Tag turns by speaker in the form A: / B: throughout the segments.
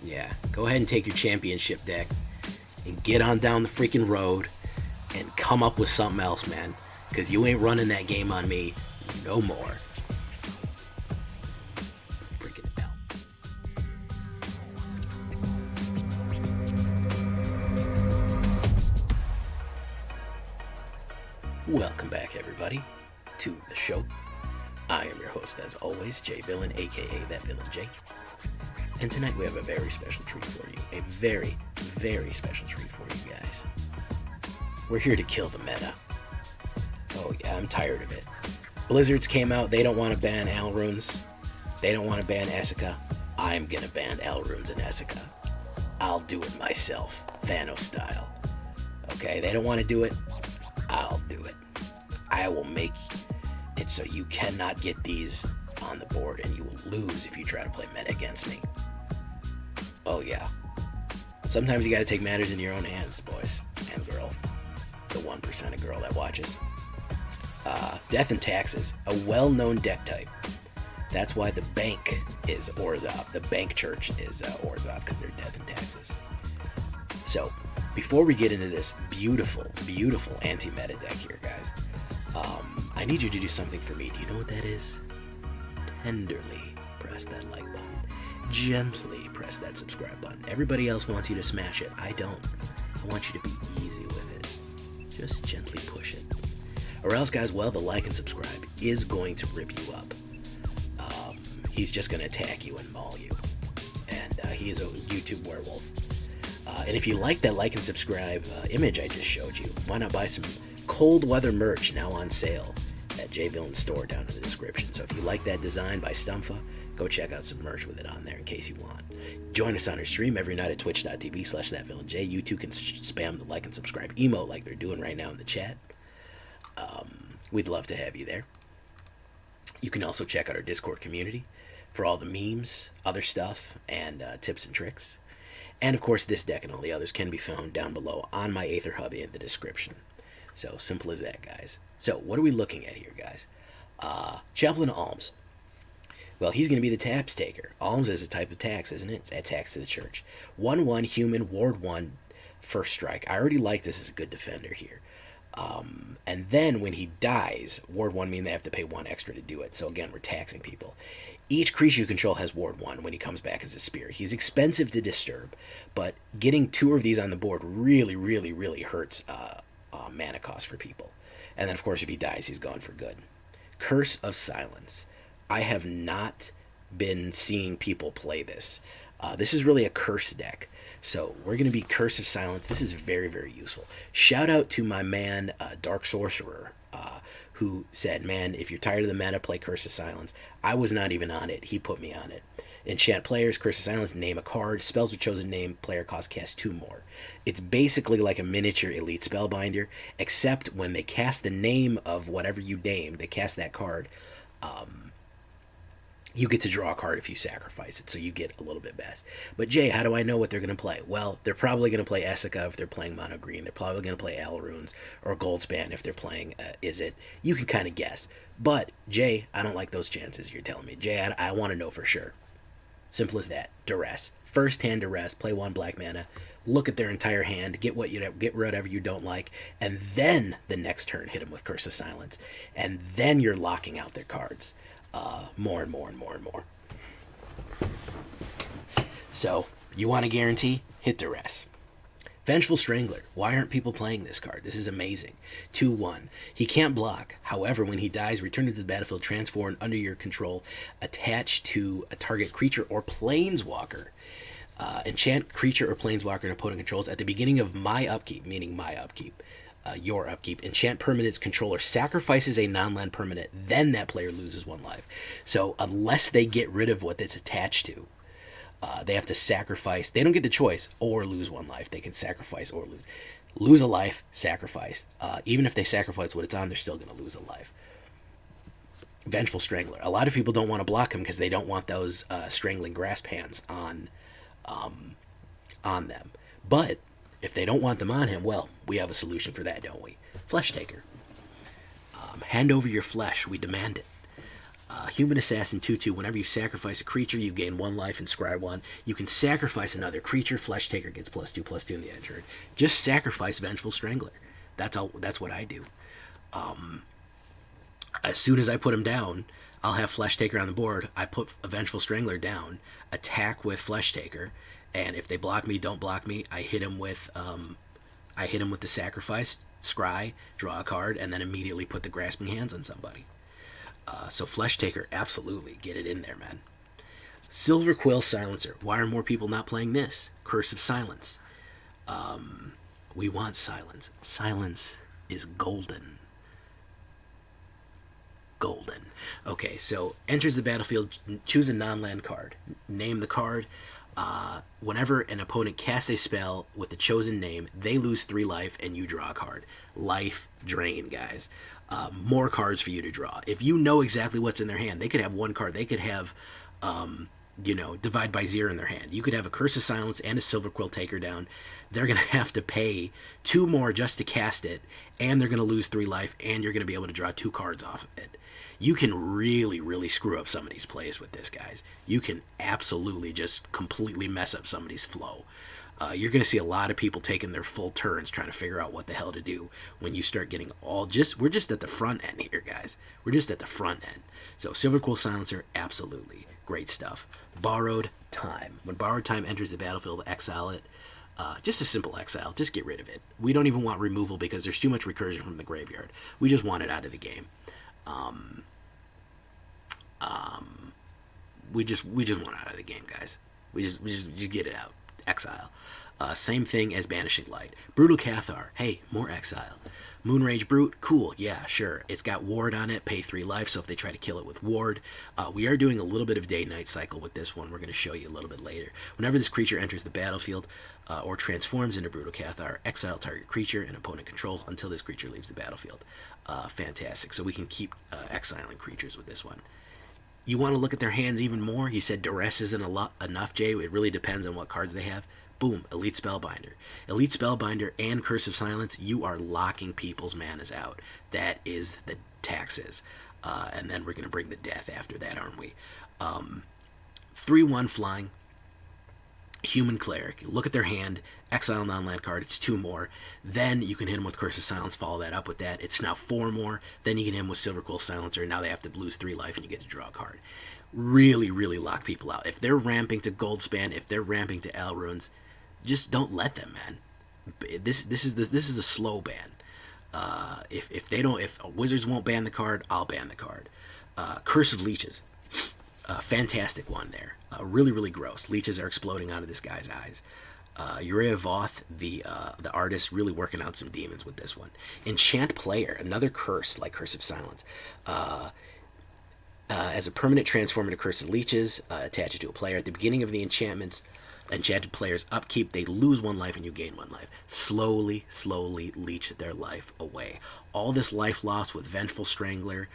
A: Yeah, go ahead and take your championship deck and get on down the freaking road and come up with something else, man. Because you ain't running that game on me no more. Freaking hell. Welcome back, everybody, to the show. I am your host, as always, Jay Villain, aka That Villain Jay. And tonight we have a very special treat for you. A very, very special treat for you guys. We're here to kill the meta. Oh yeah, I'm tired of it. Blizzards came out, they don't want to ban alrunds. They don't want to ban Essica. I'm gonna ban alrunds and Essica. I'll do it myself, Thanos style. Okay, they don't want to do it. I'll do it. I will make it so you cannot get these on the board, and you will lose if you try to play meta against me. Oh yeah. Sometimes you gotta take matters in your own hands, boys and girl. The 1% of girl that watches. Death and Taxes, a well-known deck type. That's why the bank is Orzhov. The bank church is Orzhov, because they're Death and Taxes. So, before we get into this beautiful, beautiful anti-meta deck here, guys, I need you to do something for me. Do you know what that is? Tenderly press that like button. Gently press that subscribe button. Everybody else wants you to smash it. I don't. I want you to be easy with it. Just gently push it. Or else, guys, well, the like and subscribe is going to rip you up. He's just going to attack you and maul you. And he is a YouTube werewolf. And if you like that like and subscribe image I just showed you, why not buy some cold weather merch now on sale at J Villain's store down in the description. So if you like that design by STUMFFA, go check out some merch with it on there in case you want. Join us on our stream every night at twitch.tv/thatvillainj. You too can spam the like and subscribe emote like they're doing right now in the chat. We'd love to have you there. You can also check out our Discord community for all the memes, other stuff, and tips and tricks. And of course, this deck and all the others can be found down below on my AetherHub in the description. So simple as that, guys. So what are we looking at here, guys? Chaplain of Alms. Well, he's going to be the taps taker. Alms is a type of tax, isn't it? It's a tax to the church. 1/1 human, ward 1, first strike. I already like this as a good defender here. And then when he dies, ward 1 means they have to pay 1 extra to do it. So again, we're taxing people. Each creature you control has ward 1 when he comes back as a spirit. He's expensive to disturb, but getting 2 of these on the board really, really, really hurts mana cost for people. And then, of course, if he dies, he's gone for good. Curse of Silence. I have not been seeing people play this. This is really a curse deck. So we're going to be Curse of Silence. This is very, very useful. Shout out to my man, Dark Sorcerer, who said, man, if you're tired of the meta, play Curse of Silence. I was not even on it. He put me on it. Enchant players, Curse of Silence, name a card. Spells with chosen name, player cost cast 2 more. It's basically like a miniature Elite Spellbinder, except when they cast the name of whatever you name, they cast that card, you get to draw a card if you sacrifice it, so you get a little bit best. But Jay, how do I know what they're going to play? Well, they're probably going to play Essica if they're playing mono green. They're probably going to play alrunds or Goldspan if they're playing izzet. You can kind of guess. But Jay, I don't like those chances you're telling me. Jay, I want to know for sure. Simple as that. Duress. First hand Duress. Play 1 black mana. Look at their entire hand. Get whatever you don't like, and then the next turn hit them with Curse of Silence, and then you're locking out their cards. More and more and more and more. So, you want a guarantee? Hit Duress. Vengeful Strangler. Why aren't people playing this card? This is amazing. 2/1. He can't block. However, when he dies, return it to the battlefield, transform under your control, attached to a target creature or planeswalker. Enchant creature or planeswalker an opponent controls at the beginning of my upkeep, meaning my upkeep. Your upkeep. Enchant permanent's controller sacrifices a non-land permanent, then that player loses 1 life. So unless they get rid of what it's attached to, they have to sacrifice. They don't get the choice, or lose 1 life. They can sacrifice or lose. Lose a life, sacrifice. Even if they sacrifice what it's on, they're still going to lose a life. Vengeful Strangler. A lot of people don't want to block him because they don't want those strangling grasp hands on them. But if they don't want them on him, well, we have a solution for that, don't we? Fleshtaker. Hand over your flesh. We demand it. Human Assassin 2/2. Whenever you sacrifice a creature, you gain 1 life and scry 1. You can sacrifice another creature. Fleshtaker gets +2/+2 in the end turn. Just sacrifice Vengeful Strangler. That's what I do. As soon as I put him down, I'll have Fleshtaker on the board. I put a Vengeful Strangler down, attack with Fleshtaker, and if they block me, don't block me. I hit him with the sacrifice, scry, draw a card, and then immediately put the Grasping Hands on somebody. So Fleshtaker, absolutely, get it in there, man. Silverquill Silencer. Why are more people not playing this? Curse of Silence. We want silence. Silence is golden. Golden. Okay, so enters the battlefield, choose a non-land card. Name the card. Whenever an opponent casts a spell with the chosen name, they lose 3 life and you draw a card. Life drain, guys. More cards for you to draw. If you know exactly what's in their hand, they could have 1 card. They could have, Divide by 0 in their hand. You could have a Curse of Silence and a Silverquill Taker down. They're going to have to pay 2 more just to cast it, and they're going to lose 3 life, and you're going to be able to draw 2 cards off of it. You can really, really screw up somebody's plays with this, guys. You can absolutely just completely mess up somebody's flow. You're going to see a lot of people taking their full turns trying to figure out what the hell to do when you start getting we're just at the front end here, guys. We're just at the front end. So Silverquill Silencer, absolutely. Great stuff. Borrowed Time. When Borrowed Time enters the battlefield, exile it. Just a simple exile. Just get rid of it. We don't even want removal because there's too much recursion from the graveyard. We just want it out of the game. We just want it out of the game, guys. We just get it out. Exile. Same thing as Banishing Light. Brutal Cathar. Hey, more exile. Moonrage Brute. Cool. Yeah, sure. It's got Ward on it. Pay 3 life, so if they try to kill it with Ward. We are doing a little bit of day-night cycle with this one. We're going to show you a little bit later. Whenever this creature enters the battlefield or transforms into Brutal Cathar, exile target creature and opponent controls until this creature leaves the battlefield. Fantastic. So we can keep exiling creatures with this one. You want to look at their hands even more? You said Duress isn't enough, Jay. It really depends on what cards they have. Boom, Elite Spellbinder. Elite Spellbinder and Curse of Silence, you are locking people's manas out. That is the taxes. And then we're going to bring the death after that, aren't we? 3/1 flying. Human Cleric. Look at their hand. Exile non-land card. It's 2 more. Then you can hit them with Curse of Silence. Follow that up with that. It's now 4 more. Then you can hit them with Silverquill Silencer. Now they have to lose 3 life and you get to draw a card. Really, really lock people out. If they're ramping to Goldspan, if they're ramping to alrunds, just don't let them, man. This is a slow ban. If Wizards won't ban the card, I'll ban the card. Curse of Leeches. Fantastic one there. Really, really gross. Leeches are exploding out of this guy's eyes. Uriah Voth, the artist, really working out some demons with this one. Enchant Player, another curse like Curse of Silence. As a permanent, transform into Curse of Leeches, attach it to a player. At the beginning of the enchanted player's upkeep, they lose 1 life and you gain 1 life. Slowly leech their life away. All this life loss with Vengeful Strangler,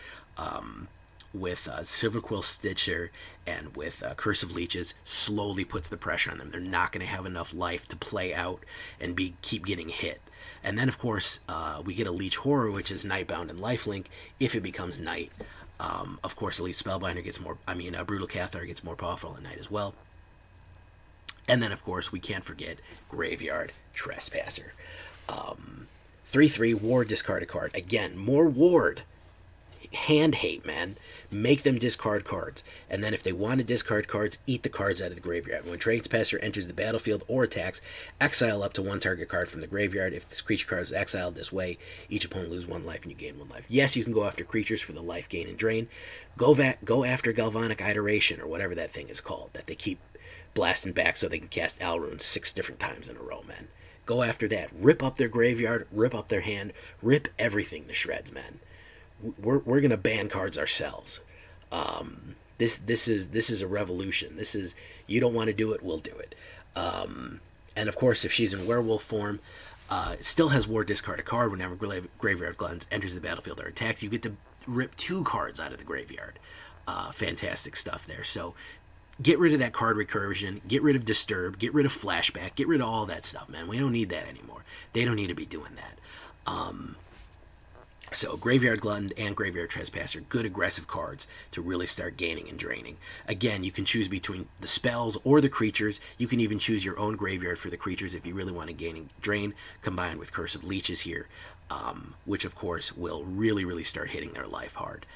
A: with Silverquill Stitcher, and with Curse of Leeches slowly puts the pressure on them. They're not going to have enough life to play out and keep getting hit. And then, of course, we get a Leech Horror, which is Nightbound and Lifelink, if it becomes night. Of course, Elite Spellbinder gets Brutal Cathar gets more powerful at night as well. And then, of course, we can't forget Graveyard Trespasser. 3/3, Ward, discard a card. Again, more Ward. Hand hate, man. Make them discard cards. And then if they want to discard cards, eat the cards out of the graveyard. When Trespasser enters the battlefield or attacks, exile up to 1 target card from the graveyard. If this creature card is exiled this way, each opponent loses 1 life and you gain 1 life. Yes, you can go after creatures for the life gain and drain. Go after Galvanic Iteration, or whatever that thing is called, that they keep blasting back so they can cast alrund 6 different times in a row, man. Go after that. Rip up their graveyard, rip up their hand, rip everything to shreds, man. We're gonna ban cards ourselves. This is a revolution. This is, you don't want to do it, we'll do it. And of course, if she's in werewolf form, it still has Ward, discard a card. Whenever Graveyard Glens enters the battlefield or attacks, you get to rip 2 cards out of the graveyard. Fantastic stuff there. So get rid of that card recursion, get rid of Disturb, get rid of Flashback, get rid of all that stuff, man. We don't need that anymore. They don't need to be doing that. So Graveyard Glutton and Graveyard Trespasser, good aggressive cards to really start gaining and draining. Again, you can choose between the spells or the creatures. You can even choose your own graveyard for the creatures if you really want to gain and drain, combined with Curse of Leeches here, which of course will really start hitting their life hard.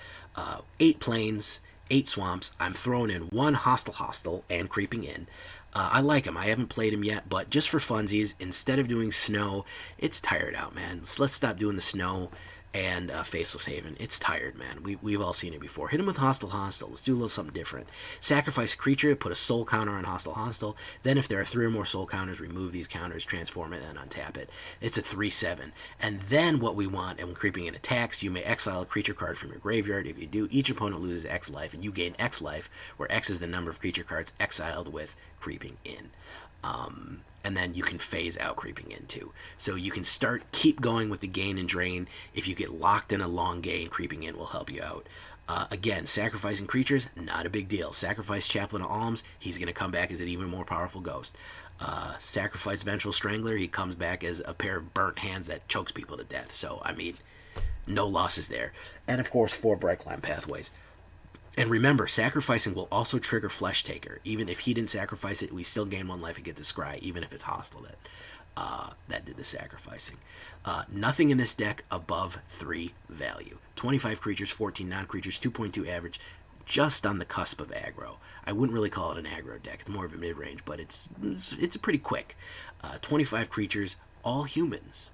A: 8 plains, 8 swamps. I'm throwing in 1 Hostile Hostel and Creeping In. I like him. I haven't played him yet, but just for funsies, instead of doing snow, it's tired out, man. Let's stop doing the snow and Faceless Haven. It's tired, man. We've all seen it before. Hit him with Hostile Hostel. Let's do a little something different. Sacrifice a creature, put a soul counter on Hostile Hostel. Then if there are 3 or more soul counters, remove these counters, transform it, and untap it. It's a 3/7. And then what we want, and when Creeping In attacks, you may exile a creature card from your graveyard. If you do, each opponent loses X life, and you gain X life, where X is the number of creature cards exiled with Creeping In. And then you can phase out Creeping In too. So you can keep going with the gain and drain. If you get locked in a long gain, Creeping In will help you out. Again, sacrificing creatures, not a big deal. Sacrifice Chaplain of Alms, he's going to come back as an even more powerful ghost. Sacrifice Vengeful Strangler, he comes back as a pair of burnt hands that chokes people to death. So, I mean, no losses there. And of course, 4 Brightclimb Pathways. And remember, sacrificing will also trigger Fleshtaker. Even if he didn't sacrifice it, we still gain 1 life and get the scry, even if it's hostile that did the sacrificing. Nothing in this deck above 3 value. 25 creatures, 14 non-creatures, 2.2 average, just on the cusp of aggro. I wouldn't really call it an aggro deck. It's more of a mid-range, but it's a pretty quick. 25 creatures, all humans.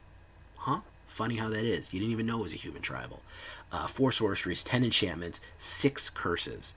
A: Huh? Funny how that is. You didn't even know it was a human tribal. 4 sorceries, 10 enchantments, 6 curses.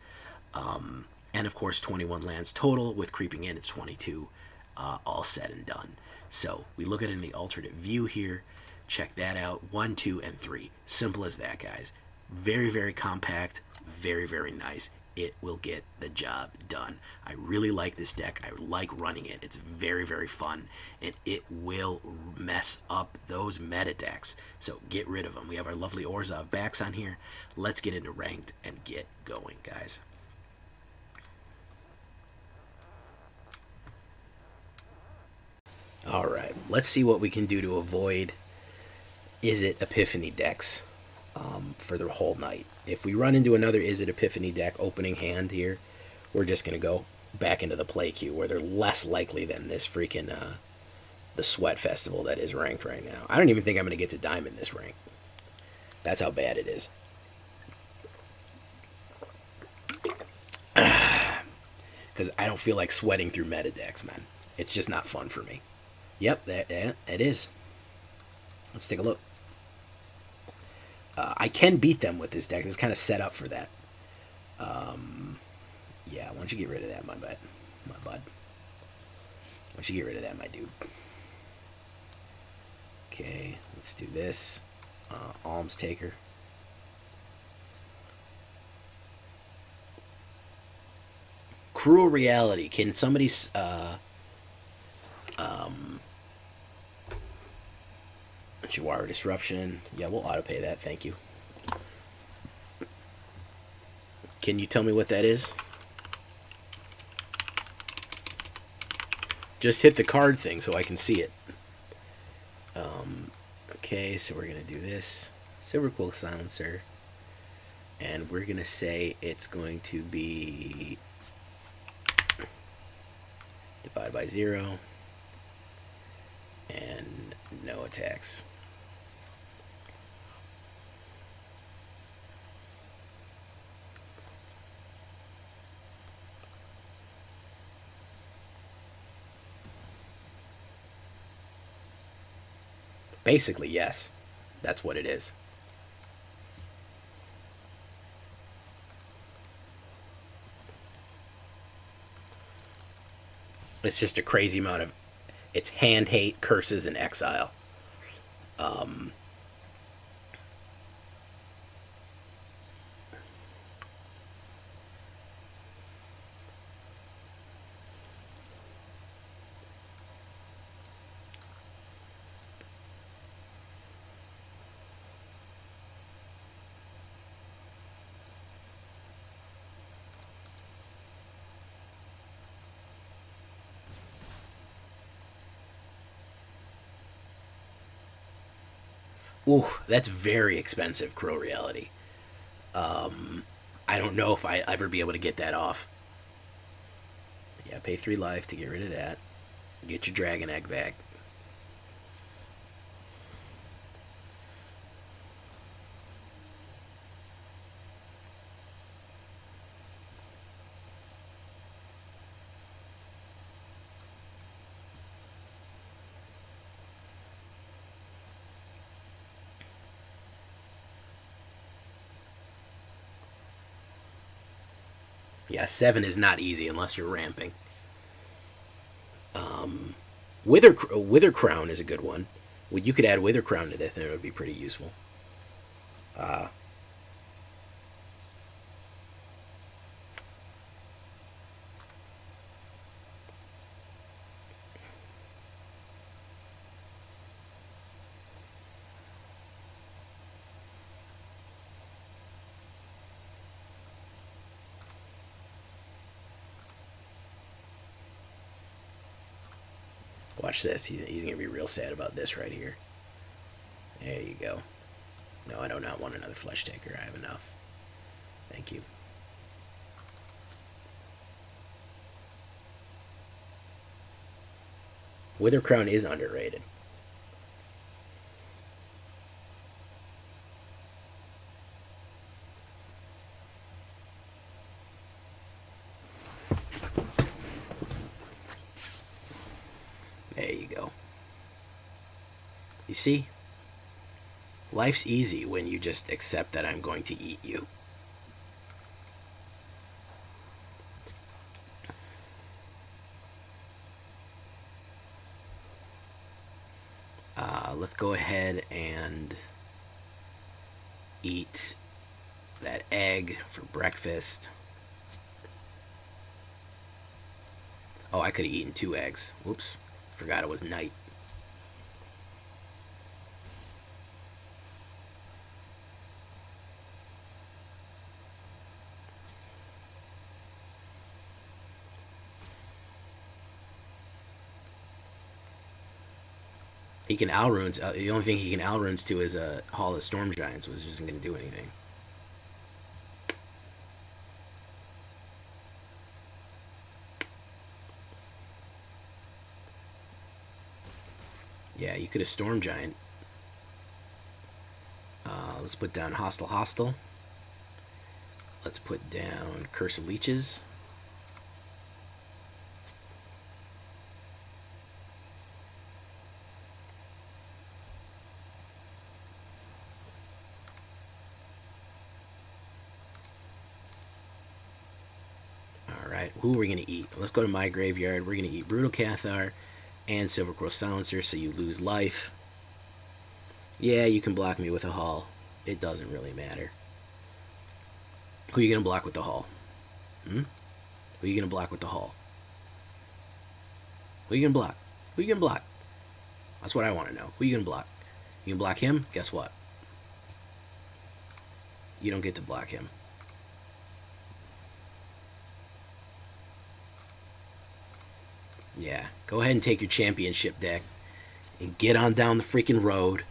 A: And of course 21 lands total. With Creeping In, it's 22, all said and done. So we look at it in the alternate view here. Check that out. 1, 2, and 3. Simple as that, guys. Very compact. Very nice. It will get the job done. I really like this deck. I like running it. It's very fun, and it will mess up those meta decks. So get rid of them. We have our lovely Orzhov backs on here. Let's get into ranked and get going, guys. All right, let's see what we can do to avoid Izzet Epiphany decks for the whole night. If we run into another Izzet Epiphany deck opening hand here, we're just going to go back into the play queue where they're less likely than this freaking the Sweat Festival that is ranked right now. I don't even think I'm going to get to Diamond this rank. That's how bad it is. Because I don't feel like sweating through meta decks, man. It's just not fun for me. Yep, it is. Let's take a look. I can beat them with this deck. It's kind of set up for that. Yeah, why don't you get rid of that, my bud? Why don't you get rid of that, my dude? Okay, let's do this. Alms Taker. Cruel Reality. Can somebody Chihuahua Disruption. Yeah, we'll auto-pay that. Thank you. Can you tell me what that is? Just hit the card thing so I can see it. Okay, so we're going to do this. Silverquill Silencer. And we're going to say it's going to be divide by 0 and no attacks. Basically, yes. That's what it is. It's just a crazy amount of... It's hand hate, curses, and exile. Ooh, that's very expensive, Crow Reality. I don't know if I ever be able to get that off. Yeah, pay 3 life to get rid of that. Get your Dragon Egg back. Yeah, 7 is not easy unless you're ramping. Wither Crown is a good one. You could add Wither Crown to that, and it would be pretty useful. Watch this. He's going to be real sad about this right here. There you go. No, I do not want another Fleshtaker. I have enough. Thank you. Wither Crown is underrated. There you go. You see? Life's easy when you just accept that I'm going to eat you. Let's go ahead and eat that egg for breakfast. Oh, I could have eaten 2 eggs. Whoops. Forgot it was night. He can alrund. The only thing he can alrund to is a Hall of Storm Giants, which isn't going to do anything. Yeah, you could have Storm Giant. Let's put down Hostile Hostel. Let's put down Curse of Leeches. Who are we going to eat? Let's go to my graveyard. We're going to eat Brutal Cathar and Silverquill Silencer, so you lose life. Yeah, you can block me with a Hall. It doesn't really matter. Who are you going to block with the Hall? Who are you going to block with the Hall? Who are you going to block? Who are you going to block? That's what I want to know. Who are you going to block? You can block him? Guess what? You don't get to block him. Yeah, go ahead and take your championship deck and get on down the freaking road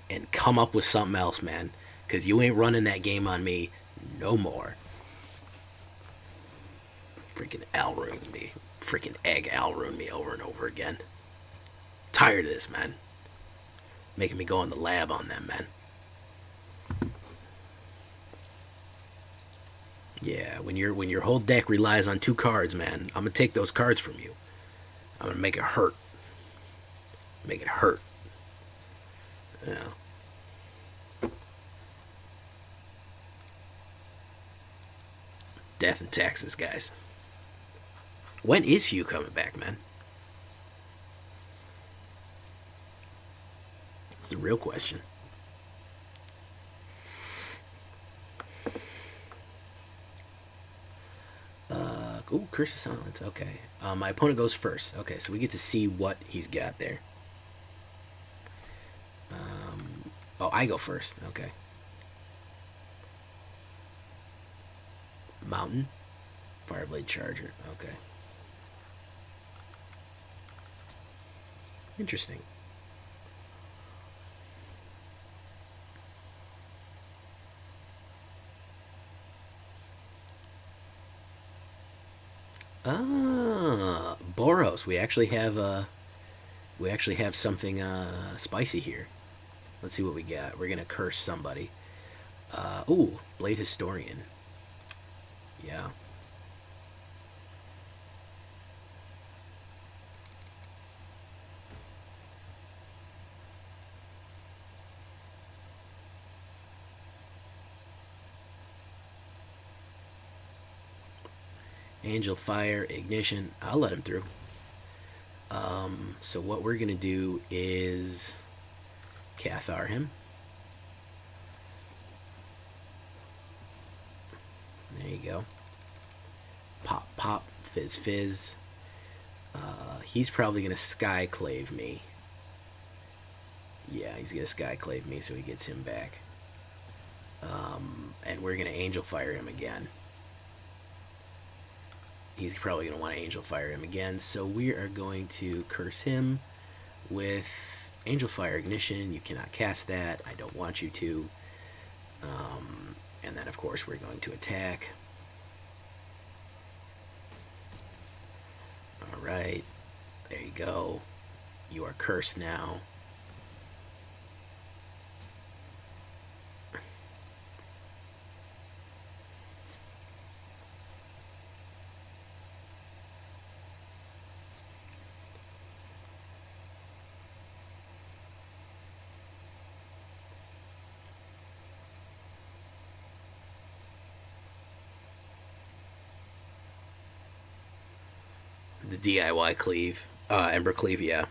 A: and come up with something else, man. Because you ain't running that game on me no more. Freaking alrund me. Freaking egg alrund me over and over again. Tired of this, man. Making me go in the lab on them, man. Yeah, when your whole deck relies on 2 cards, man, I'm gonna take those cards from you. I'm gonna make it hurt. Make it hurt. Yeah. Death and taxes, guys. When is Hugh coming back, man? It's the real question. Ooh, Curse of Silence. Okay. My opponent goes first. Okay, so we get to see what he's got there. Oh, I go first. Okay. Mountain. Fireblade Charger. Okay. Interesting. Boros. We actually have something spicy here. Let's see what we got. We're gonna curse somebody. Ooh, Blade Historian. Yeah. Angel Fire, Ignition. I'll let him through. So what we're gonna do is Cathar him. There you go. Pop, pop, fizz, fizz. He's probably gonna Skyclave me. Yeah, he's gonna Skyclave me, so he gets him back. And we're gonna Angel Fire him again. He's probably going to want to Angel Fire him again. So we are going to curse him with Angel Fire Ignition. You cannot cast that. I don't want you to. And then, of course, we're going to attack. All right. There you go. You are cursed now. The DIY cleave. Ember cleave, yeah.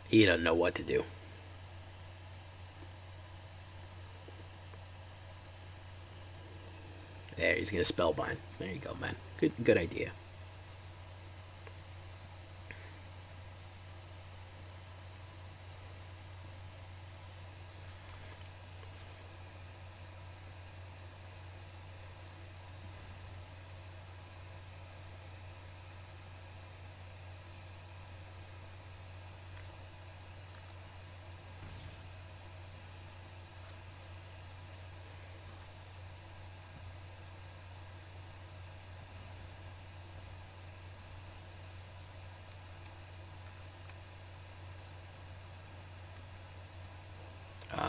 A: He doesn't know what to do. There, he's gonna Spellbind. There you go, man. Good idea.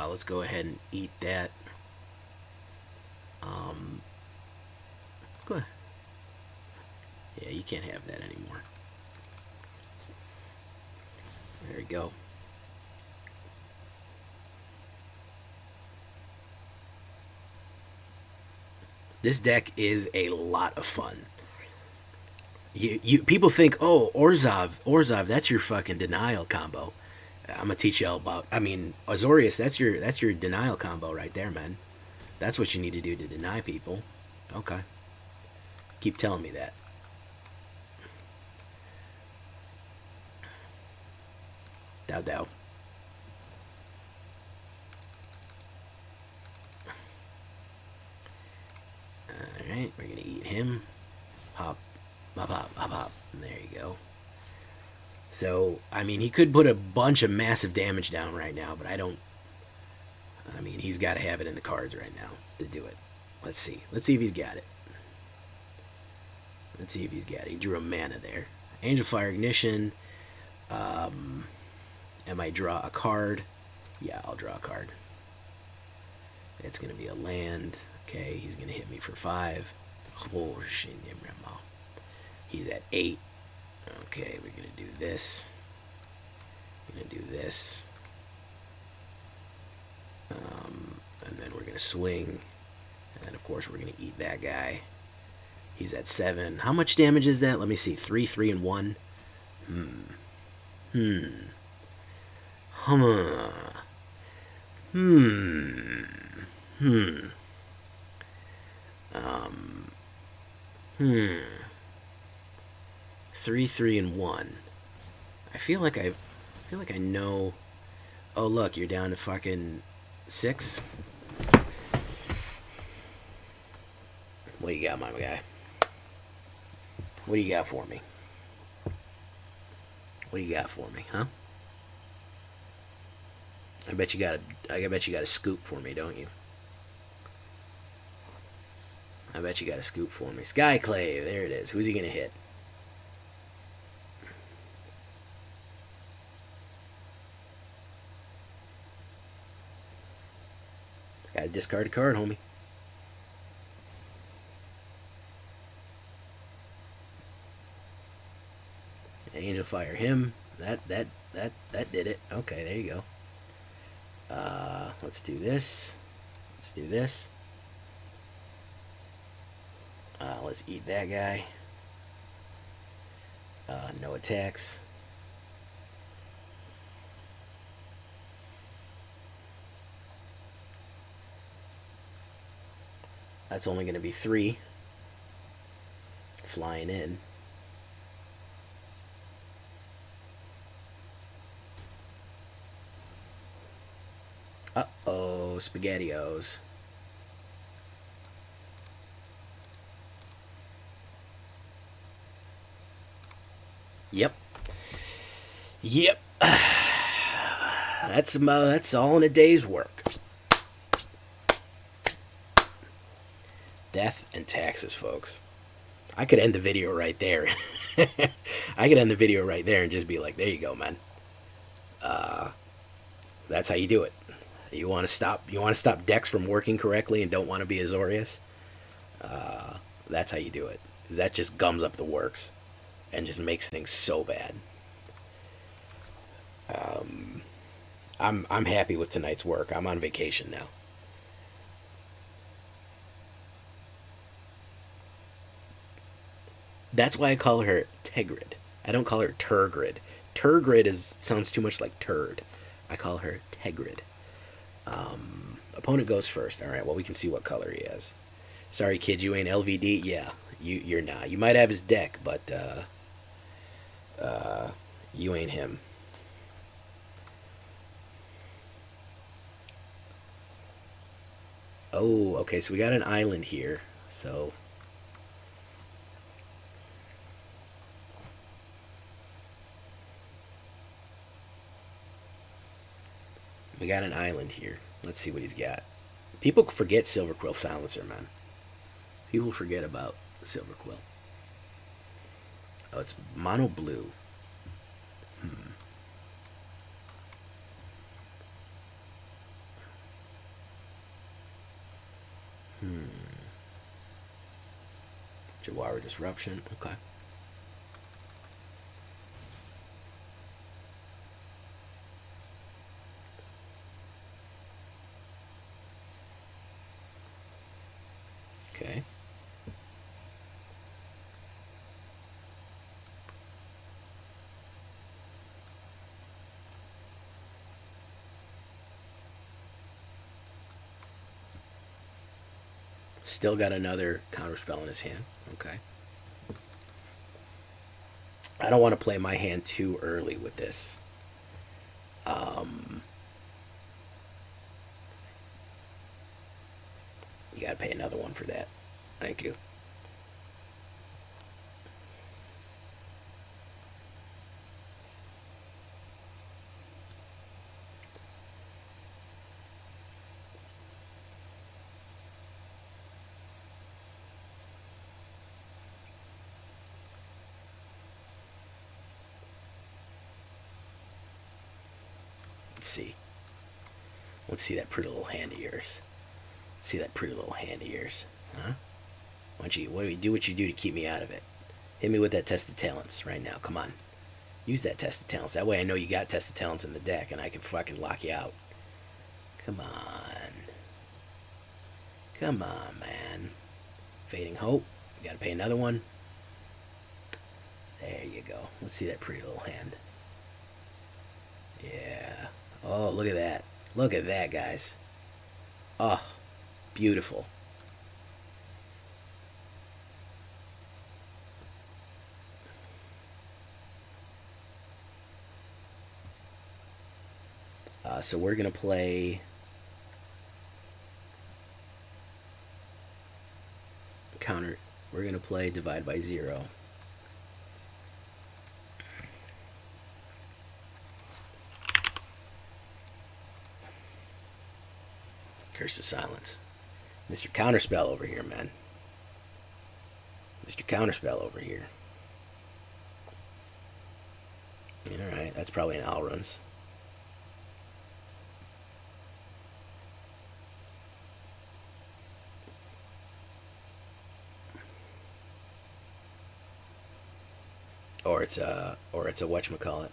A: Let's go ahead and eat that. Go ahead. Yeah, you can't have that anymore. There we go. This deck is a lot of fun. You people think, oh, Orzhov, that's your fucking denial combo. I'm gonna teach you all about. I mean, Azorius, that's your denial combo right there, man. That's what you need to do to deny people. Okay. Keep telling me that. Dow dow. Alright, we're gonna eat him. Hop, hop, hop, hop, hop. There you go. So, I mean, he could put a bunch of massive damage down right now, but I don't... I mean, he's got to have it in the cards right now to do it. Let's see. Let's see if he's got it. Let's see if he's got it. He drew a mana there. Angel Fire Ignition. I might draw a card. Yeah, I'll draw a card. It's going to be a land. Okay, he's going to hit me for 5. Oh, he's at 8. Okay, we're going to do this. We're going to do this. And then we're going to swing. And then, of course, we're going to eat that guy. He's at 7. How much damage is that? Let me see. 3, 3, and 1. Three, 3, and 1. I feel like I know. Oh, look, you're down to fucking 6. What do you got, my guy? What do you got for me? What do you got for me, huh? I bet you got a scoop for me, don't you? I bet you got a scoop for me. Skyclave, there it is. Who's he gonna hit? Gotta discard a card, homie. Angel Fire him. That did it. Okay, there you go. Let's do this. Let's do this. Let's eat that guy. No attacks. That's only going to be 3. Flying in. Uh-oh, SpaghettiOs. Yep. Yep. That's all in a day's work. Death and taxes, folks. I could end the video right there. I could end the video right there and just be like, there you go, man. That's how you do it. You want to stop decks from working correctly and don't want to be Azorius? That's how you do it. That just gums up the works and just makes things so bad. I'm happy with tonight's work. I'm on vacation now. That's why I call her Tegrid. I don't call her Turgrid. Turgrid sounds too much like turd. I call her Tegrid. Opponent goes first. All right, well, we can see what color he has. Sorry, kid, you ain't LVD? Yeah, you're not. You might have his deck, but you ain't him. Oh, okay, so we got an island here. So we got an island here. Let's see what he's got. People forget Silverquill Silencer, man. People forget about Silverquill. Oh, it's mono blue. Jawara Disruption. Okay. Okay. Still got another counterspell in his hand. Okay. I don't want to play my hand too early with this. You gotta pay another one for that. Thank you. Let's see. Let's see that pretty little hand of yours. Let's see that pretty little hand of yours. Huh? Why don't you do what you do to keep me out of it? Hit me with that Test of Talents right now. Come on. Use that Test of Talents. That way I know you got Test of Talents in the deck and I can fucking lock you out. Come on. Come on, man. Fading Hope. You gotta pay another one. There you go. Let's see that pretty little hand. Yeah. Oh, look at that. Look at that, guys. Oh, beautiful. So we're going to play we're going to play Divide by Zero. Curse of Silence. Mr. Counterspell over here, man. Mr. Counterspell over here. Alright, that's probably an alrund. Or it's a whatchamacallit.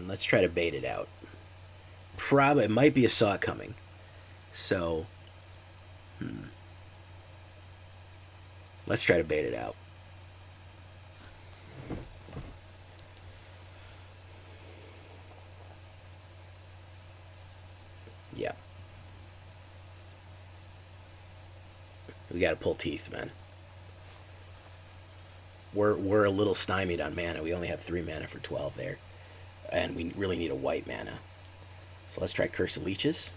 A: Let's try to bait it out. Probably, it might be a Saw coming. So, let's try to bait it out. Yeah. We gotta pull teeth, man. We're a little stymied on mana. We only have 3 mana for 12 there. And we really need a white mana. So let's try Curse of Leeches.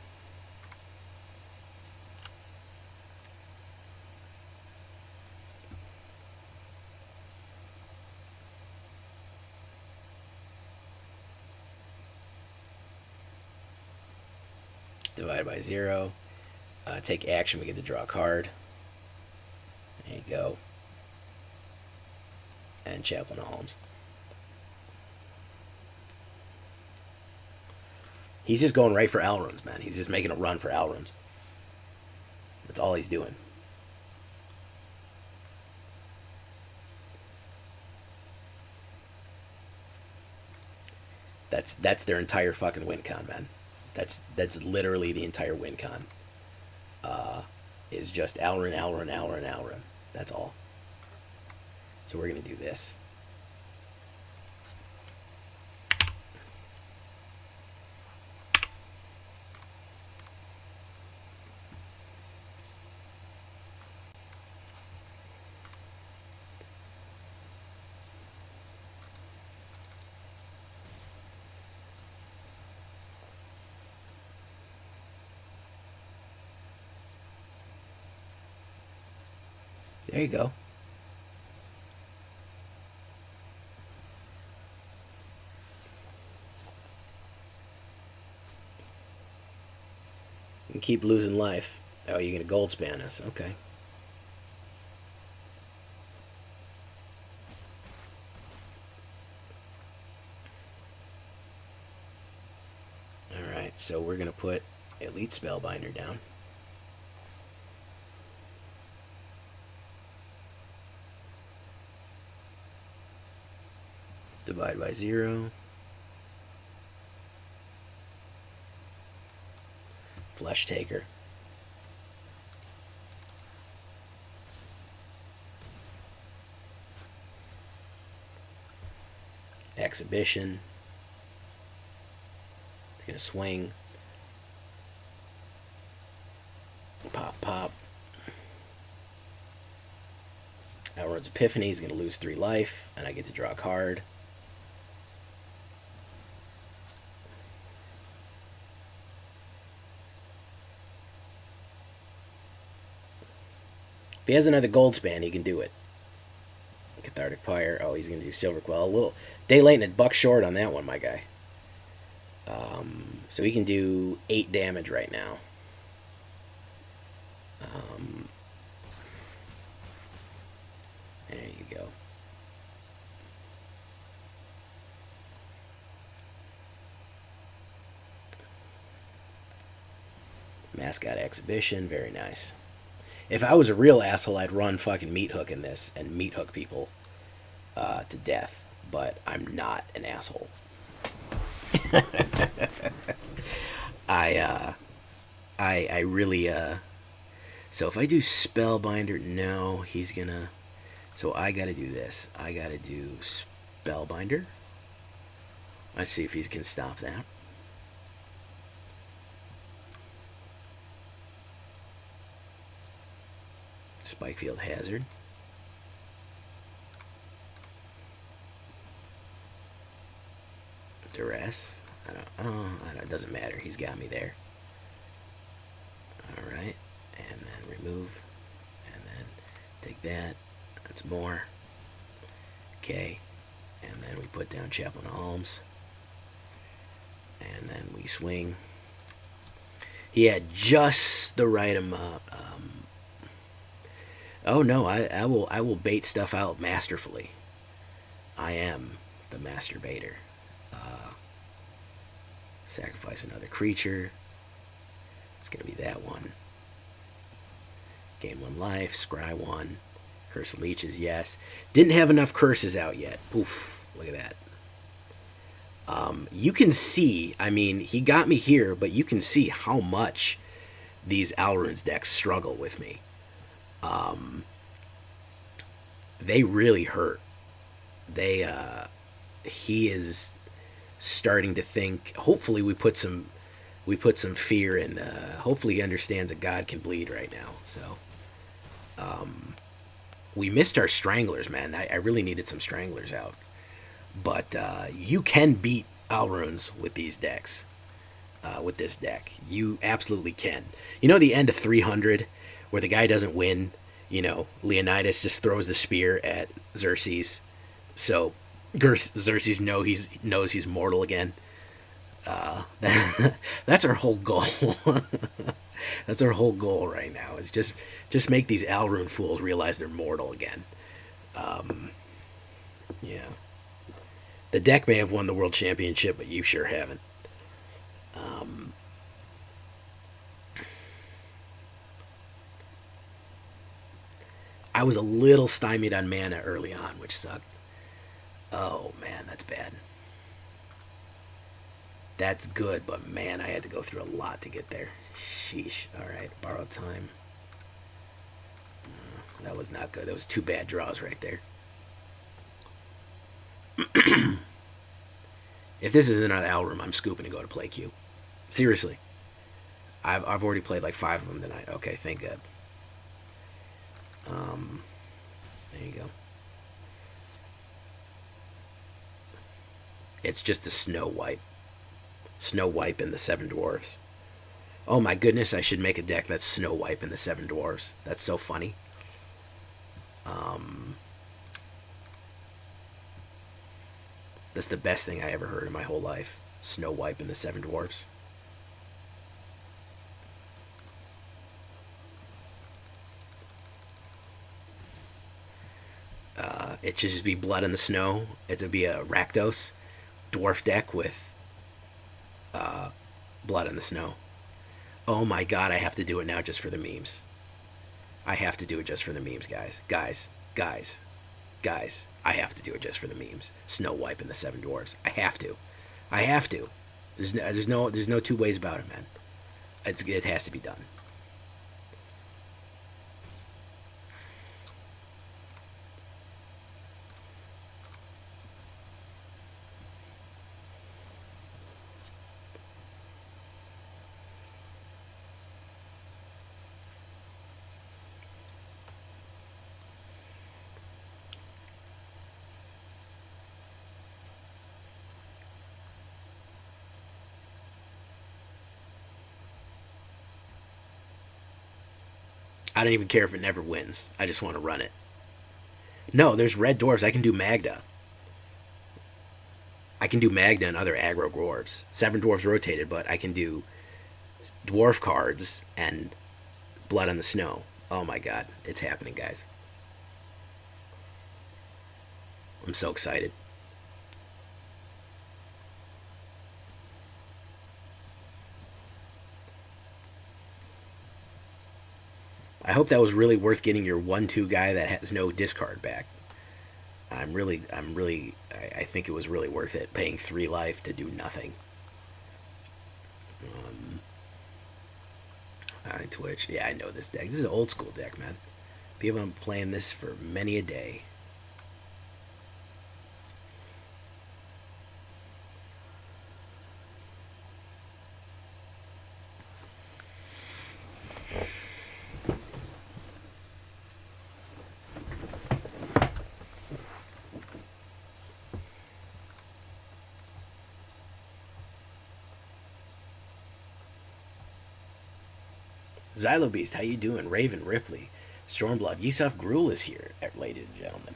A: Divide by 0. Take action, we get to draw a card. There you go. And Chaplain of Alms. He's just going right for alrunds, man. He's just making a run for alrunds. That's all he's doing. That's their entire fucking win con, man. That's literally the entire win con. Is just alrund, alrund, alrund, alrund. That's all. So we're gonna do this. There you go. You can keep losing life. Oh, you're going to gold span us. Okay. Alright, so we're going to put Elite Spellbinder down. Divide by 0. Fleshtaker. Exhibition. It's going to swing. Pop, pop. Alrund's Epiphany is going to lose 3 life, and I get to draw a card. If he has another gold span, he can do it. Cathartic Pyre. Oh, he's going to do Silverquill. A little day late and a buck short on that one, my guy. So he can do 8 damage right now. There you go. Mascot Exhibition. Very nice. If I was a real asshole, I'd run fucking meat hook in this and meat hook people to death. But I'm not an asshole. I really so if I do Spellbinder, no, he's gonna. So I gotta do this. I gotta do Spellbinder. Let's see if he can stop that. Spikefield Hazard. Duress. It doesn't matter. He's got me there. Alright. And then remove, and then take that. That's more. Okay, and then we put down Chaplain of Alms, and then we swing. He had just the right amount. Oh no, I will bait stuff out masterfully. I am the master baiter. Sacrifice another creature. It's gonna be that one. Gain 1 life. Scry 1. Curse of Leeches, yes. Didn't have enough curses out yet. Poof! Look at that. You can see, I mean, he got me here, but you can see how much these alrund decks struggle with me. They really hurt. He is starting to think. Hopefully, we put some fear in. Hopefully, he understands that God can bleed right now. So, we missed our stranglers, man. I really needed some stranglers out. But you can beat alrunds with these decks. With this deck, you absolutely can. You know the end of 300, where the guy doesn't win. You know, Leonidas just throws the spear at Xerxes, so Xerxes knows he's mortal again. That's our whole goal. That's our whole goal right now. Is just make these alrund fools realize they're mortal again. Yeah. The deck may have won the world championship, but you sure haven't. I was a little stymied on mana early on, which sucked. Oh, man, that's bad. That's good, but man, I had to go through a lot to get there. Sheesh. Alright, borrow time. That was not good. That was 2 bad draws right there. If this isn't an Alrum, I'm scooping to go to play Q. Seriously. I've already played like 5 of them tonight. Okay, thank God. There you go. It's just a snow wipe. Snow wipe in the 7 dwarves. Oh my goodness, I should make a deck that's snow wipe in the 7 dwarves. That's so funny. That's the best thing I ever heard in my whole life. Snow wipe in the 7 dwarves. It should just be blood in the snow. It would be a Rakdos dwarf deck with blood in the snow. Oh my god, I have to do it now just for the memes. I have to do it just for the memes, guys. Guys. I have to do it just for the memes. Snow wipe in the 7 dwarves. I have to. There's no 2 ways about it, man. It has to be done. I don't even care if it never wins. I just want to run it. No, there's red dwarves. I can do Magda. I can do Magda and other aggro dwarves. 7 dwarves rotated, but I can do dwarf cards and blood on the snow. Oh my god, it's happening, guys. I'm so excited. I hope that was really worth getting your 1/2 guy that has no discard back. I think it was really worth it, paying 3 life to do nothing. Twitch. Yeah, I know this deck. This is an old school deck, man. People have been playing this for many a day. Xylo Beast, how you doing? Raven, Ripley, Stormblood, Yusuf Gruel is here, ladies and gentlemen.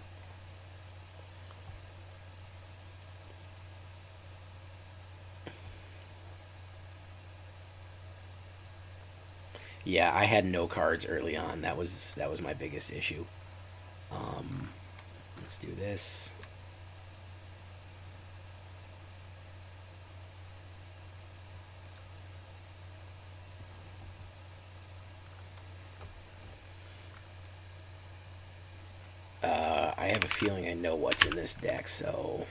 A: Yeah, I had no cards early on. That was my biggest issue. Let's do this. I have a feeling I know what's in this deck, so...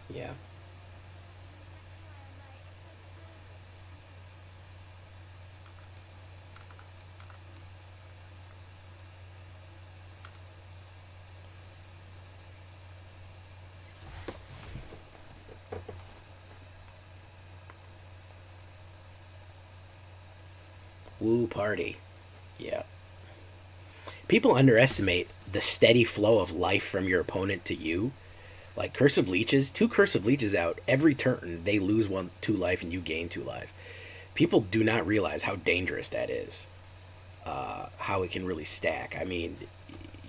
A: Yeah. Woo party. Yeah. People underestimate the steady flow of life from your opponent to you. Like Curse of Leeches, 2 Curse of Leeches out every turn, they lose 2 life and you gain 2 life. People do not realize how dangerous that is. How it can really stack. I mean,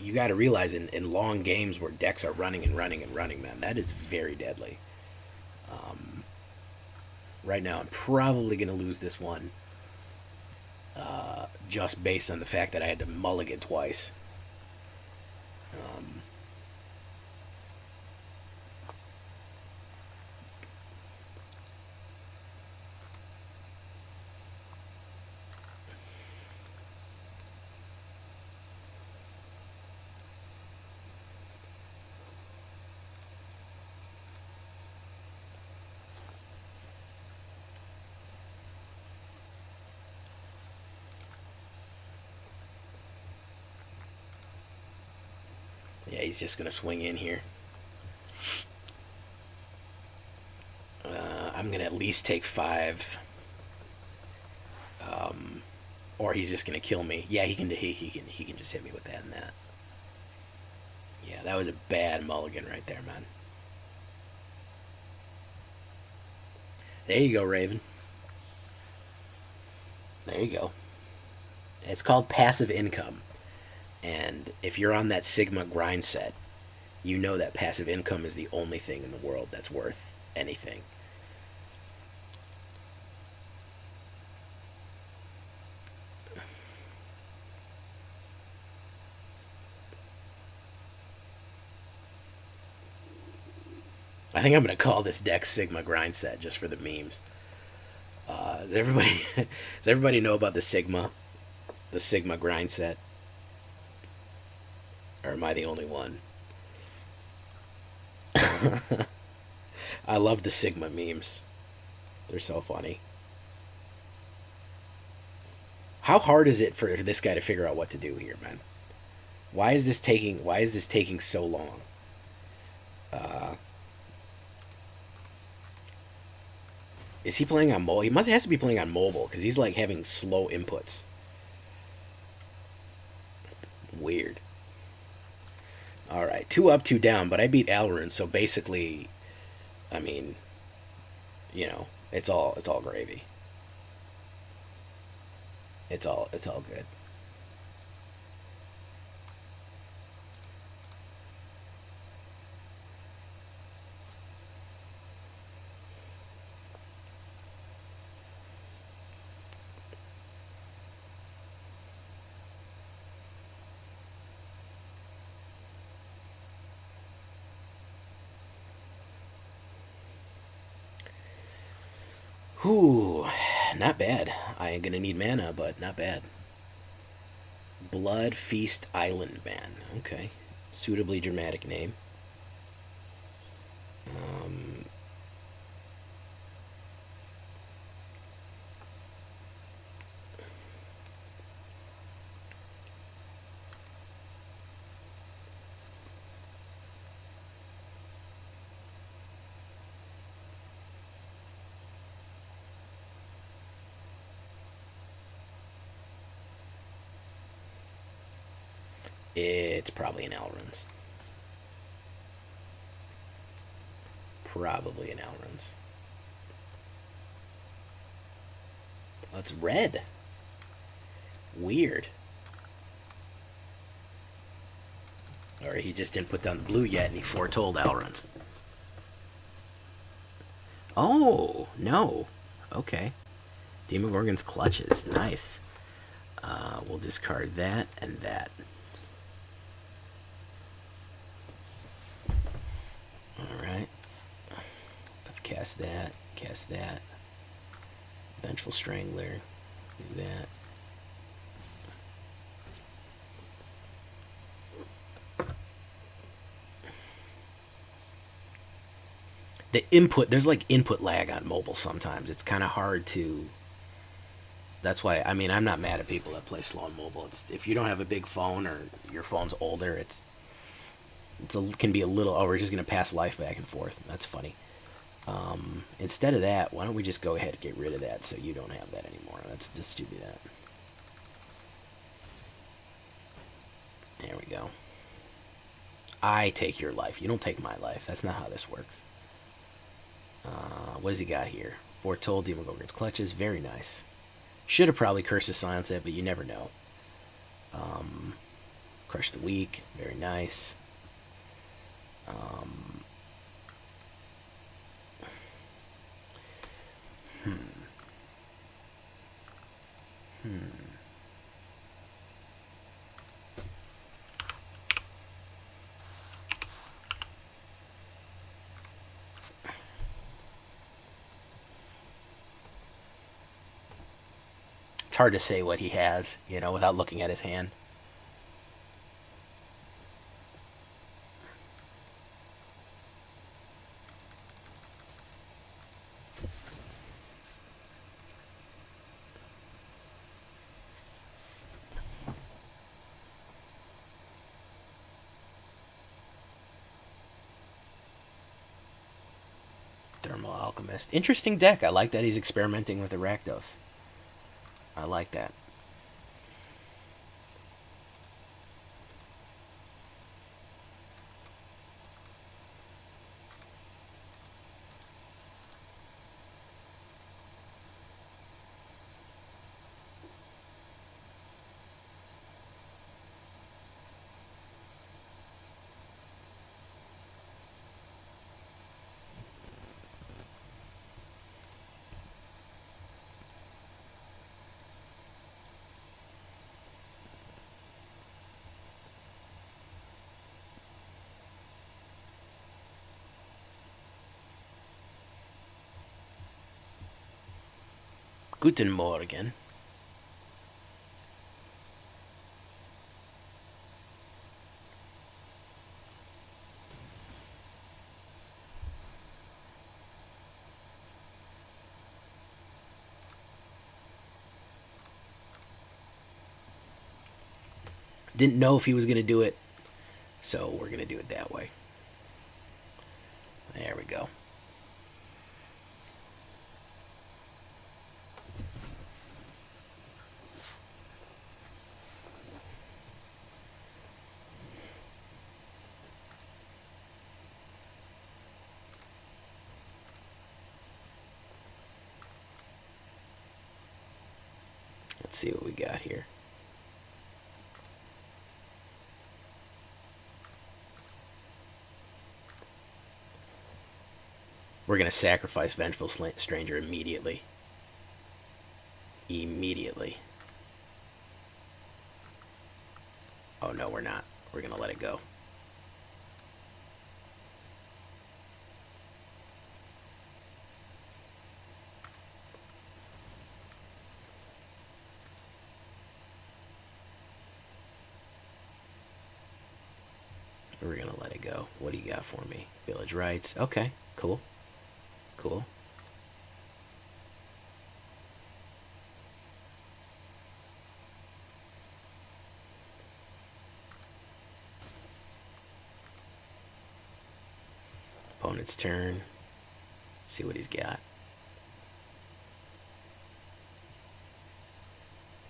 A: you got to realize in long games where decks are running and running and running, man, that is very deadly. Right now, I'm probably going to lose this one. Just based on the fact that I had to mulligan twice. Yeah, he's just going to swing in here. I'm going to at least take 5. Or he's just going to kill me. Yeah, he can just hit me with that and that. Yeah, that was a bad mulligan right there, man. There you go, Raven. There you go. It's called passive income. And if you're on that Sigma grind set, you know that passive income is the only thing in the world that's worth anything. I think I'm going to call this deck Sigma grind set just for the memes. Does everybody know about the Sigma grind set? Or am I the only one? I love the Sigma memes. They're so funny. How hard is it for this guy to figure out what to do here, man? Why is this taking so long? Is he playing on mobile? He has to be playing on mobile because he's like having slow inputs. Weird. All right, 2 up, 2 down, but I beat alrund, so basically, I mean, you know, it's all gravy. It's all good. Whew, not bad. I ain't gonna need mana, but not bad. Blood Feast Island Man. Okay. Suitably dramatic name. It's probably an alrund. Probably an alrund. Oh, it's red. Weird. Or he just didn't put down the blue yet and he foretold alrunds. Oh, no. Okay. Demogorgon's Clutches. Nice. We'll discard that and that. Alright. Cast that. Cast that. Vengeful Strangler. Do that. The input, there's like input lag on mobile sometimes. It's kind of hard to. That's why, I mean, I'm not mad at people that play slow on mobile. It's if you don't have a big phone or your phone's older, can be a little. Oh, we're just gonna pass life back and forth. That's funny. Instead of that, why don't we just go ahead and get rid of that so you don't have that anymore? Let's just do that. There we go. I take your life. You don't take my life. That's not how this works. What does he got here? Foretold Demogorgon's Clutches. Very nice. Should have probably Curse of Leeches, but you never know. Crush the Weak. Very nice. It's hard to say what he has, you know, without looking at his hand. Thermal Alchemist. Interesting deck. I like that he's experimenting with Rakdos. I like that. Guten Morgen. Didn't know if he was going to do it, so we're going to do it that way. There we go. Let's see what we got here. We're going to sacrifice Vengeful Stranger immediately. Immediately. Oh, no, we're not. We're going to let it go. We're going to let it go. What do you got for me? Village Rites. Okay, cool. Cool. Opponent's turn. See what he's got.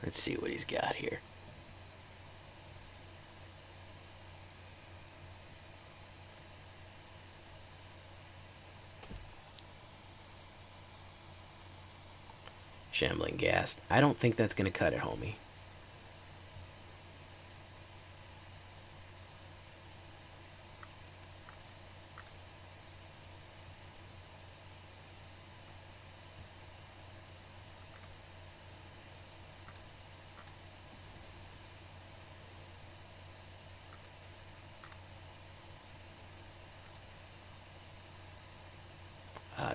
A: Let's see what he's got here. Shambling Ghast. I don't think that's going to cut it, homie.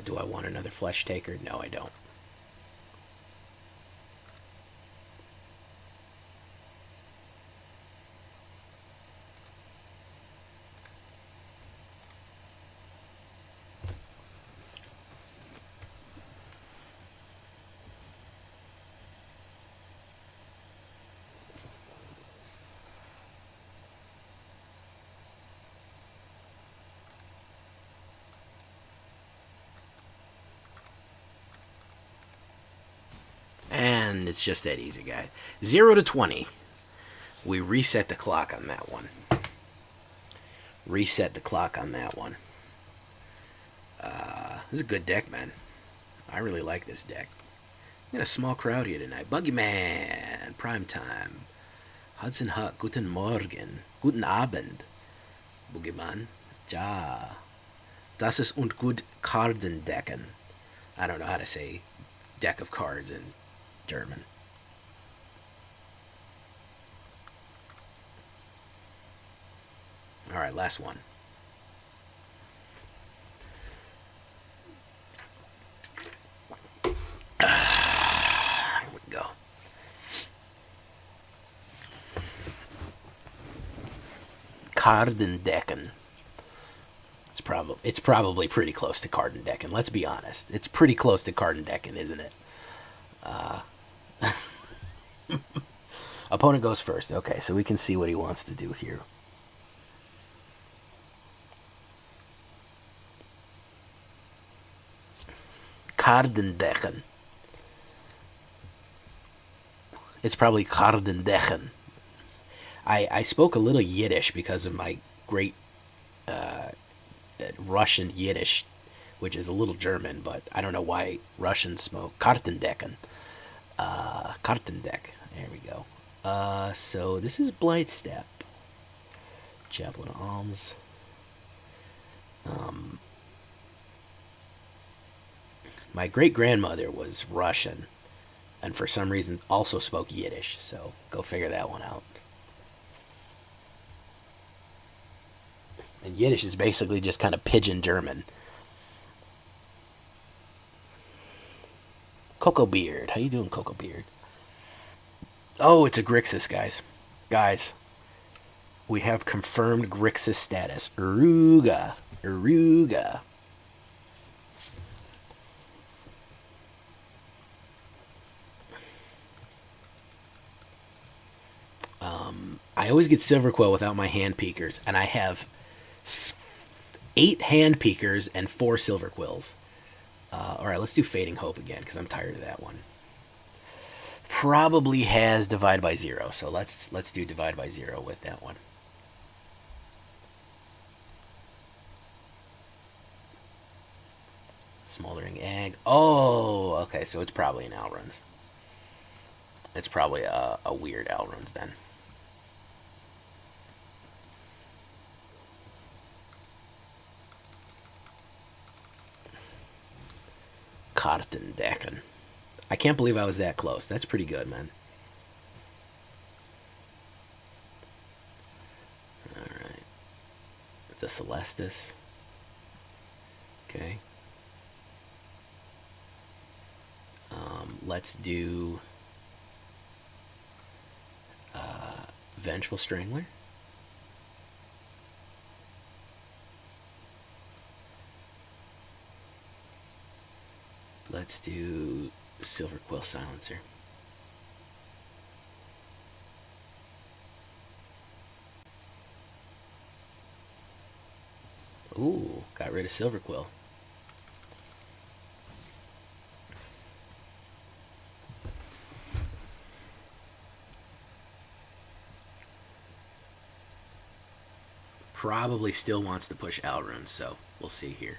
A: Do I want another Fleshtaker? No, I don't. And it's just that easy, guys. 0 to 20. We reset the clock on that one. Reset the clock on that one. This is a good deck, man. I really like this deck. We got a small crowd here tonight. Buggyman, Prime Time. Hudson Huck, Guten Morgen. Guten Abend. Boogeyman. Ja. Das ist und gut Kartendecken. I don't know how to say deck of cards in German. All right, last one. Here we go. Kartendecken. It's probably pretty close to Kartendecken. Let's be honest. It's pretty close to Kartendecken, isn't it? Opponent goes first. Okay, so we can see what he wants to do here. Kartendecken. It's probably Kartendecken. I spoke a little Yiddish because of my great Russian Yiddish, which is a little German, but I don't know why Russians smoke Kartendecken. Kartendeck. There we go. So this is Blight Step. Chaplain of Alms. My great-grandmother was Russian, and for some reason also spoke Yiddish, so go figure that one out. And Yiddish is basically just kind of pidgin German. Cocoa Beard. How you doing, Cocoa Beard? Oh, it's a Grixis, guys. Guys, we have confirmed Grixis status. Aruga. Aruga. I always get Silverquill without my hand peekers, and I have 8 hand peekers and 4 Silverquills. Alright, let's do Fading Hope again, because I'm tired of that one. Probably has Divide by 0, so let's do Divide by 0 with that one. Smoldering Egg. Oh, okay, so it's probably an Alrund. It's probably a weird Alrund then. Kartendecken. I can't believe I was that close. That's pretty good, man. Alright. It's a Celestis. Okay. Let's do Vengeful Strangler. Let's do Silverquill Silencer. Ooh, got rid of Silverquill. Probably still wants to push Alrund, so we'll see here.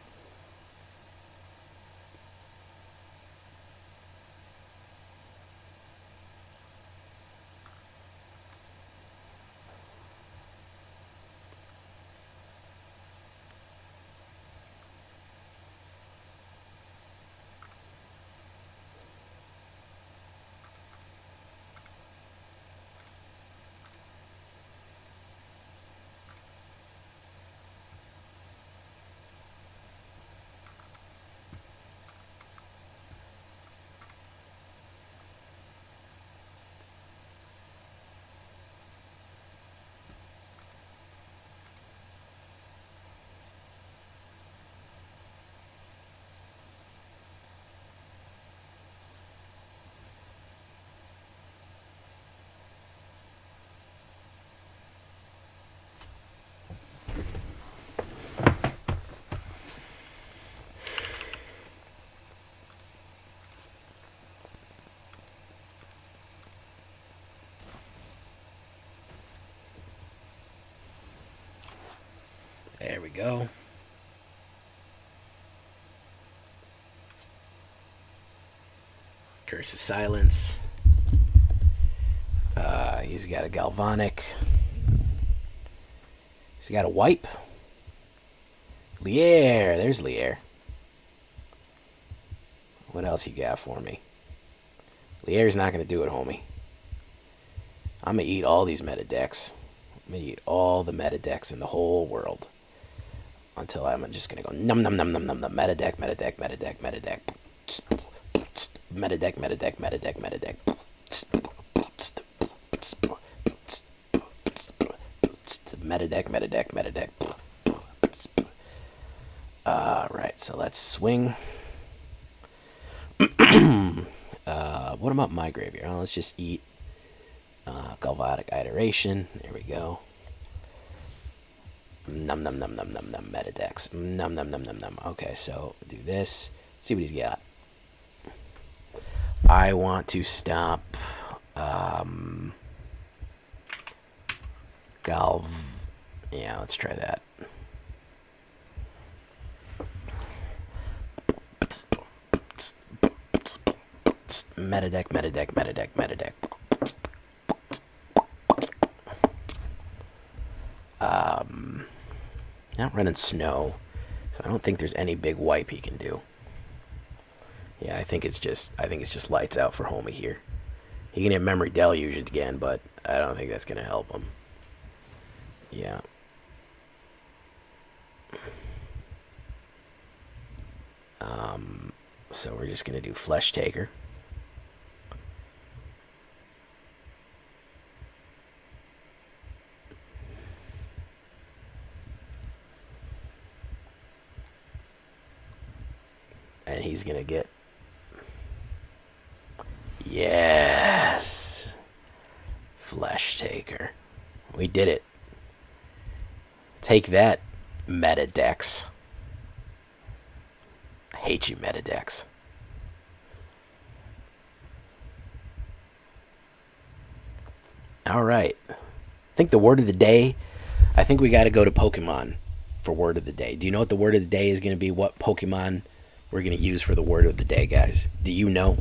A: we go. Curse of Silence. He's got a Galvanic. He's got a Wipe. Lier. There's Lier. What else you got for me? Lier's not going to do it, homie. I'm going to eat all these meta decks. I'm going to eat all the meta decks in the whole world. Until I'm just going to go num num num num num num. Meta deck, meta deck, meta deck, meta deck. Meta deck, meta deck, meta deck, meta deck. Meta deck, meta deck, meta deck. Right, so let's swing. What about my graveyard? Oh, let's just eat Galvanic Iteration. There we go. Num num num num num num. Meta decks. Num num num num num. Okay, so do this. Let's see what he's got. I want to stop Galv. Yeah, let's try that. Meta deck, meta deck, meta deck, meta deck. Not running Snow, so I don't think there's any big wipe he can do. Yeah, I think it's just lights out for homie here. He can hit Memory Deluge again, but I don't think that's gonna help him. Yeah. So we're just gonna do Fleshtaker. And he's gonna get, yes, Fleshtaker. We did it. Take that, meta decks. I hate you, meta decks. All right. I think the word of the day, I think we got to go to Pokemon for word of the day. Do you know what the word of the day is going to be? What Pokemon we're going to use for the word of the day, guys? Do you know?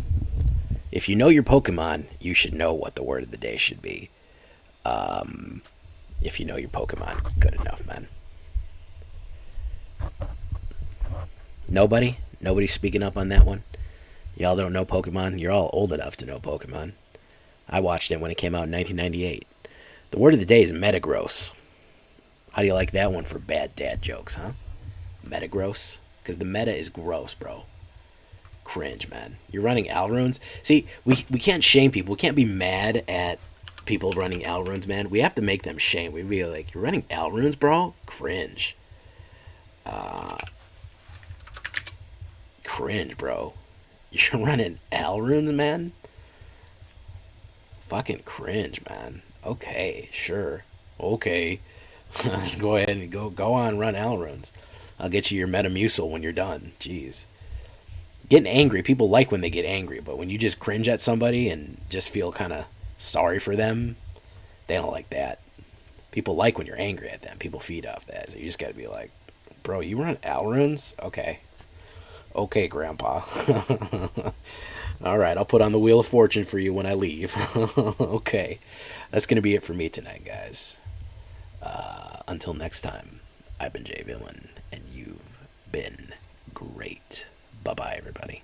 A: If you know your Pokemon, you should know what the word of the day should be. If you know your Pokemon, good enough, man. Nobody? Nobody's speaking up on that one? Y'all don't know Pokemon? You're all old enough to know Pokemon. I watched it when it came out in 1998. The word of the day is Metagross. How do you like that one for bad dad jokes, huh? Metagross? Because the meta is gross, bro. Cringe, man. You're running alruns? See, we can't shame people. We can't be mad at people running alruns, man. We have to make them shame. We be like, you're running alruns, bro? Cringe. Cringe, bro. You're running alruns, man? Fucking cringe, man. Okay, sure. Okay. Go ahead and go on, run alruns. I'll get you your Metamucil when you're done. Jeez. Getting angry. People like when they get angry, but when you just cringe at somebody and just feel kind of sorry for them, they don't like that. People like when you're angry at them. People feed off that. So you just got to be like, bro, you run alruns? Okay. Okay, Grandpa. All right, I'll put on the Wheel of Fortune for you when I leave. Okay. That's going to be it for me tonight, guys. Until next time, I've been Jay Villain, and you've been great. Bye-bye, everybody.